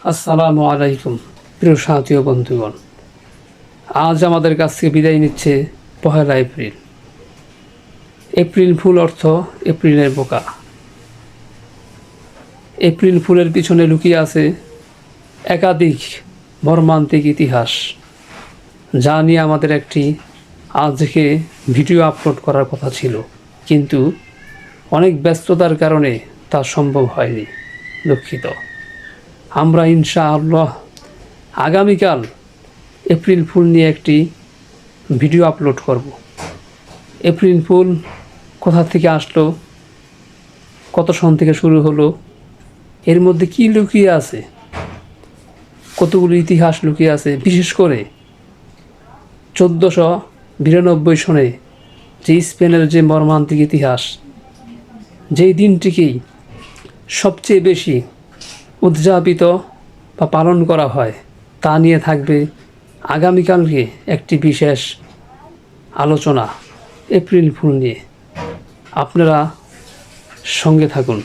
আসসালামু আলাইকুম প্রিয় সাথী ও বন্ধুগণ। আজ আমাদের কাছ থেকে বিদায় নিচ্ছে পহেলা এপ্রিল। এপ্রিল ফুল অর্থ এপ্রিলের বোকা। এপ্রিল ফুলের পিছনে লুকিয়ে আছে একাধিক মর্মান্তিক ইতিহাস, যা নিয়ে আমাদের একটি আজকে ভিডিও আপলোড করার কথা ছিল, কিন্তু অনেক ব্যস্ততার কারণে তা সম্ভব হয়নি। দুঃখিত। আমরা ইনশাআল্লাহ আগামীকাল এপ্রিল ফুল নিয়ে একটি ভিডিও আপলোড করব। এপ্রিল ফুল কোথা থেকে আসলো, কত সন থেকে শুরু হলো, এর মধ্যে কী লুকিয়ে আছে, কতগুলো ইতিহাস লুকিয়ে আছে। বিশেষ করে 1492 সনে যে স্পেনের যে মর্মান্তিক ইতিহাস, যেই দিনটিকেই সবচেয়ে বেশি উদযাপিত বা পালন করা হয়, তা নিয়ে থাকবে আগামীকালকে একটি বিশেষ আলোচনা এপ্রিল ফুল নিয়ে। আপনারা সঙ্গে থাকুন।